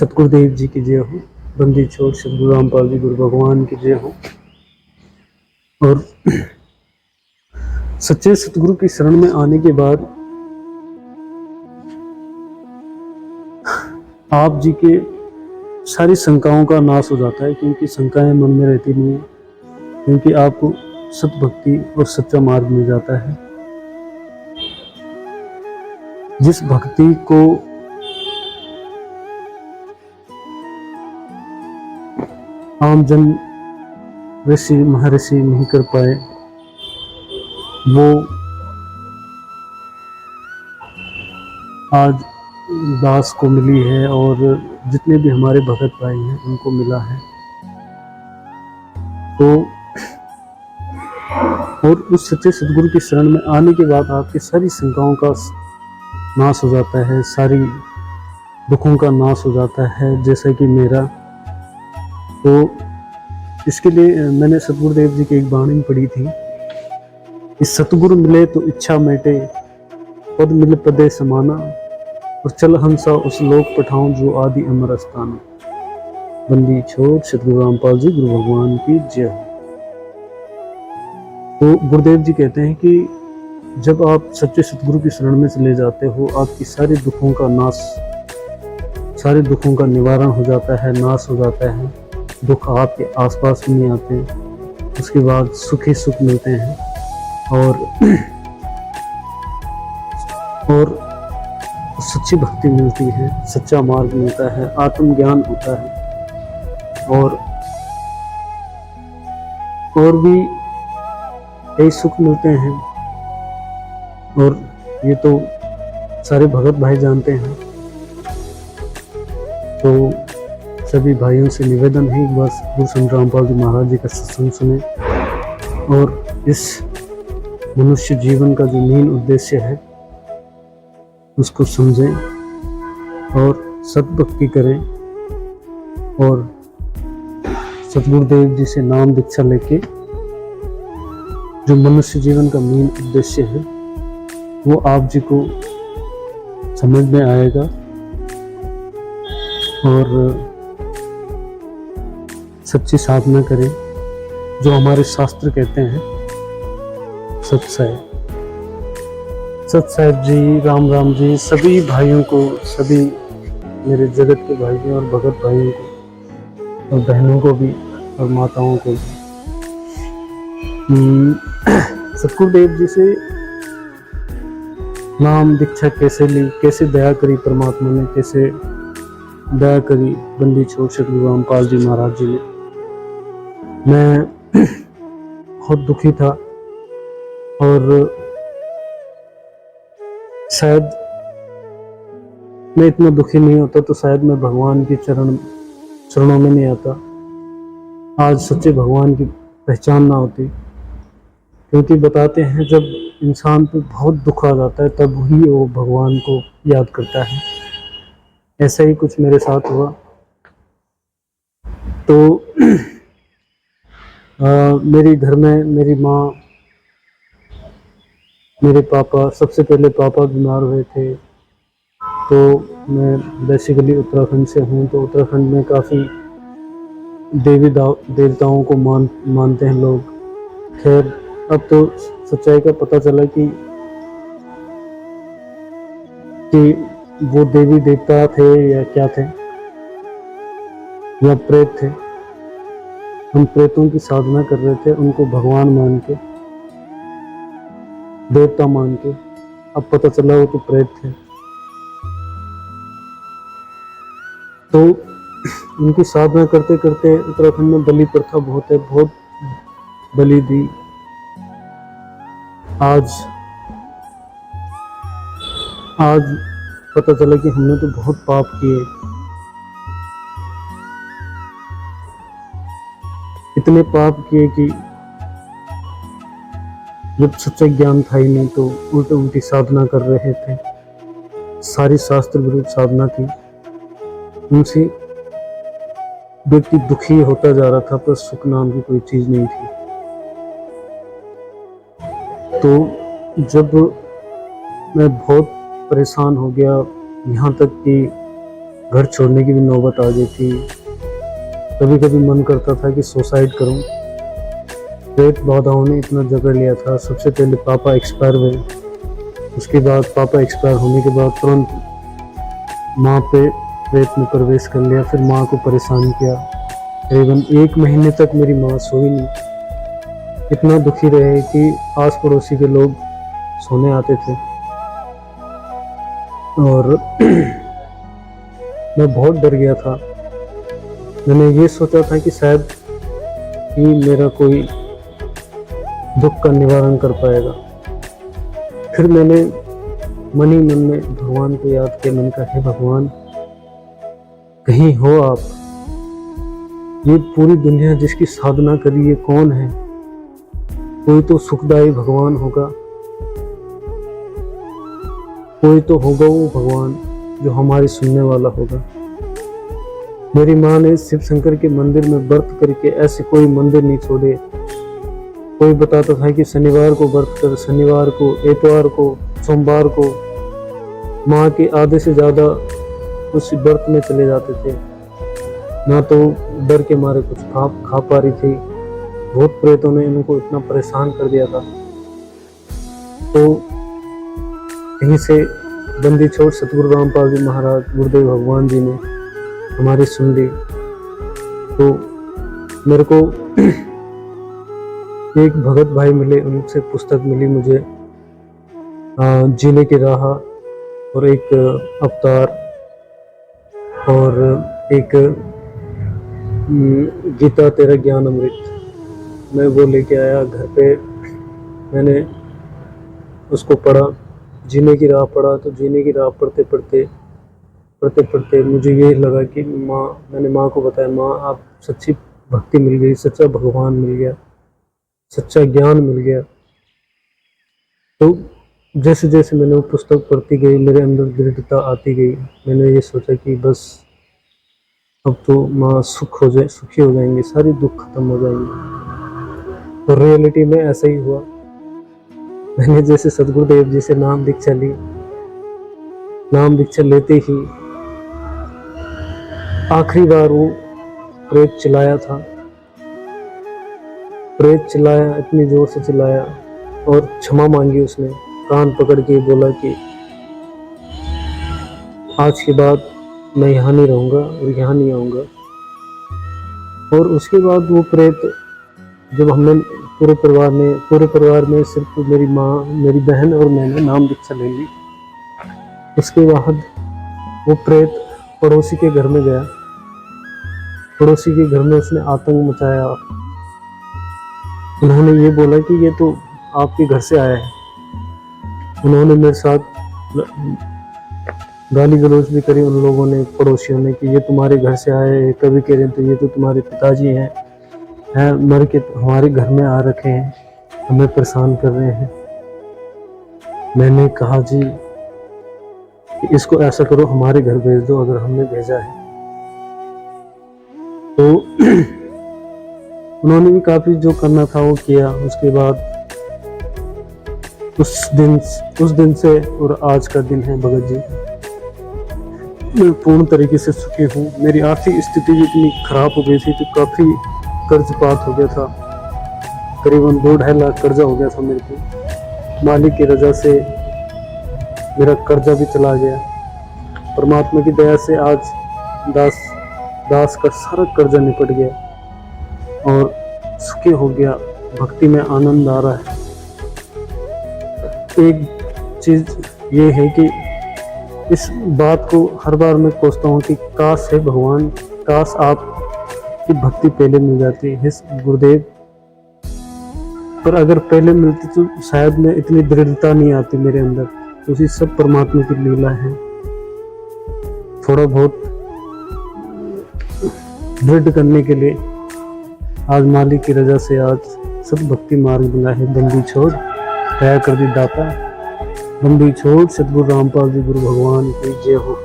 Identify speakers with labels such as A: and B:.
A: सतगुरुदेव जी की जय हो। बंदी छोड़ सतगुरु रामपाल जी गुरु भगवान की जय हो। और सच्चे सतगुरु की शरण में आने के बाद आप जी के सारी शंकाओं का नाश हो जाता है, क्योंकि शंकाएं मन में रहती नहीं है, क्योंकि आपको सत भक्ति और सच्चा मार्ग मिल जाता है। जिस भक्ति को आम जन ऋषि महर्षि नहीं कर पाए, वो आज दास को मिली है, और जितने भी हमारे भगत भाई हैं उनको मिला है। तो और उस सच्चे सतगुरु की शरण में आने के बाद आपकी सारी शंकाओं का नाश हो जाता है, सारी दुखों का नाश हो जाता है, जैसा कि मेरा। तो इसके लिए मैंने सतगुरुदेव जी की एक वाणी पढ़ी थी कि सतगुरु मिले तो इच्छा मेटे, पद मिले पदे समाना, और चल हंसा उस लोक पठाऊं जो आदि अमर स्थान। बंदी छोड़ सतगुरु रामपाल जी गुरु भगवान की जय हो। तो गुरुदेव जी कहते हैं कि जब आप सच्चे सतगुरु की शरण में चले जाते हो, आपकी सारे दुखों का नाश, सारे दुखों का निवारण हो जाता है, नाश हो जाता है। दुख आपके आसपास नहीं आते, उसके बाद सुख ही सुख मिलते हैं, और सच्ची भक्ति मिलती है, सच्चा मार्ग मिलता है, आत्मज्ञान होता है, और भी कई सुख मिलते हैं। और ये तो सारे भगत भाई जानते हैं। तो सभी भाइयों से निवेदन है, बस गुरु संत रामपाल जी महाराज जी का सत्संग सुने, और इस मनुष्य जीवन का जो मेन उद्देश्य है उसको समझें, और सतभक्ति करें, और सतगुरुदेव जी से नाम दीक्षा लेके जो मनुष्य जीवन का मेन उद्देश्य है वो आप जी को समझ में आएगा। और सच्ची साधना करें, जो हमारे शास्त्र कहते हैं, सत साहिब जी, राम राम जी, सभी भाइयों को, सभी मेरे जगत के भाइयों और भगत भाइयों को, और बहनों को भी, और माताओं को भी। सतगुरुदेव जी से नाम दीक्षा कैसे ली, कैसे दया करी परमात्मा ने, कैसे दया करी बंदी छोड़ सतगुरु रामपाल जी महाराज जी ने। मैं बहुत दुखी था, और शायद मैं इतना दुखी नहीं होता तो शायद मैं भगवान की चरणों में नहीं आता, आज सच्चे भगवान की पहचान ना होती। क्योंकि बताते हैं जब इंसान पे बहुत दुख आ जाता है तब ही वो भगवान को याद करता है। ऐसा ही कुछ मेरे साथ हुआ। तो मेरी घर में मेरी माँ, मेरे पापा, सबसे पहले पापा बीमार हुए थे। तो मैं बेसिकली उत्तराखंड से हूँ, तो उत्तराखंड में काफ़ी देवी देवताओं को मानते हैं लोग। खैर अब तो सच्चाई का पता चला कि वो देवी देवता थे या क्या थे, या प्रेत थे। हम प्रेतों की साधना कर रहे थे, उनको भगवान मान के, देवता मान के। अब पता चला वो तो प्रेत थे। तो उनकी साधना करते करते उत्तराखंड में बलि प्रथा बहुत है, बहुत बलि दी। आज पता चला कि हमने तो बहुत पाप किए, इतने पाप किए कि जब सच्चा ज्ञान था ही नहीं तो उल्टी साधना कर रहे थे। सारी शास्त्र विरुद्ध साधना थी, उनसे व्यक्ति दुखी होता जा रहा था, पर सुख नाम की कोई चीज नहीं थी। तो जब मैं बहुत परेशान हो गया, यहाँ तक कि घर छोड़ने की भी नौबत आ गई थी। कभी कभी मन करता था कि सुसाइड करूं। प्रेत बाधाओं ने इतना जकड़ लिया था। सबसे पहले पापा एक्सपायर हुए, उसके बाद पापा एक्सपायर होने के बाद तुरंत माँ पे प्रेत ने प्रवेश कर लिया, फिर माँ को परेशान किया। करीबन 1 महीने तक मेरी माँ सोई नहीं। इतना दुखी रहे कि आस पड़ोसी के लोग सोने आते थे और मैं बहुत डर गया था। मैंने ये सोचा था कि शायद ही मेरा कोई दुख का निवारण कर पाएगा। फिर मैंने मन ही मन में भगवान को याद किया। मैंने कहा, हे भगवान, कहीं हो आप। ये पूरी दुनिया जिसकी साधना करी, ये कौन है? कोई तो सुखदायी भगवान होगा, कोई तो होगा वो भगवान जो हमारी सुनने वाला होगा। मेरी माँ ने शिव शंकर के मंदिर में व्रत करके ऐसे कोई मंदिर नहीं छोड़े। कोई बताता था कि शनिवार को व्रत कर, शनिवार को, एतवार को, सोमवार को। माँ के आधे से ज़्यादा उस व्रत में चले जाते थे। ना तो डर के मारे कुछ खा पा रही थी। भूत प्रेतों ने इनको इतना परेशान कर दिया था। तो यहीं से बंदी छोड़ सतगुरु रामपाल जी महाराज, गुरुदेव भगवान जी ने हमारी सुन ली। तो मेरे को एक भगत भाई मिले, उनसे पुस्तक मिली मुझे, जीने की राह, और एक अवतार, और एक गीता तेरा ज्ञान अमृत। मैं वो लेके आया घर पे। मैंने उसको पढ़ा, जीने की राह पढ़ा। तो जीने की राह पढ़ते पढ़ते मुझे ये लगा कि मैंने माँ को बताया, माँ आप सच्ची भक्ति मिल गई, सच्चा भगवान मिल गया, सच्चा ज्ञान मिल गया। तो जैसे जैसे मैंने वो पुस्तक पढ़ती गई, मेरे अंदर दृढ़ता आती गई। मैंने ये सोचा कि बस अब तो माँ सुखी हो जाएंगे, सारी दुख खत्म हो जाएंगे। तो रियलिटी में ऐसा ही हुआ। मैंने जैसे सतगुरुदेव जी से नाम दीक्षा ली, नाम दीक्षा लेते ही आखिरी बार वो प्रेत चिल्लाया था। प्रेत चिल्लाया, इतनी जोर से चिल्लाया और क्षमा मांगी उसने। कान पकड़ के बोला कि आज के बाद मैं यहाँ नहीं रहूँगा और यहाँ नहीं आऊँगा। और उसके बाद वो प्रेत, जब हमने पूरे परिवार में सिर्फ मेरी माँ, मेरी बहन और मैंने नाम दीक्षा ले ली, उसके बाद वो प्रेत पड़ोसी के घर में गया। पड़ोसी के घर में उसने आतंक मचाया। उन्होंने ये बोला कि ये तो आपके घर से आया है। उन्होंने मेरे साथ गाली गलौज भी करी उन लोगों ने, पड़ोसियों ने, कि ये तुम्हारे घर से आए हैं। कभी कह रहे तो ये तो तुम्हारे पिताजी हैं मर के हमारे घर में आ रखे हैं, हमें परेशान कर रहे हैं। मैंने कहा, जी इसको ऐसा करो, हमारे घर भेज दो अगर हमने भेजा है। तो उन्होंने भी काफी जो करना था वो किया। उसके बाद उस दिन से और आज का दिन है भगत जी, मैं पूर्ण तरीके से सुखी हूँ। मेरी आर्थिक स्थिति भी इतनी खराब हो गई थी, तो काफी कर्जपात हो गया था। करीबन 2-2.5 लाख कर्जा हो गया था मेरे को। मालिक की रजा से मेरा कर्जा भी चला गया। परमात्मा की दया से आज दास का सारा कर्जा निपट गया और सुखी हो गया। भक्ति में आनंद आ रहा है। एक चीज ये है कि इस बात को हर बार मैं कोसता हूँ कि काश है भगवान, काश आपकी भक्ति पहले मिल जाती है गुरुदेव। पर अगर पहले मिलती तो शायद मैं इतनी दृढ़ता नहीं आती मेरे अंदर। क्योंकि सब परमात्मा की लीला है। थोड़ा बहुत दृढ़ करने के लिए आज मालिक की रजा से आज सब भक्ति मार्ग मिला है। बंदी छोड़ दया कर दी दाता, बंदी छोड़ सतगुरु रामपाल जी गुरु भगवान की जय हो।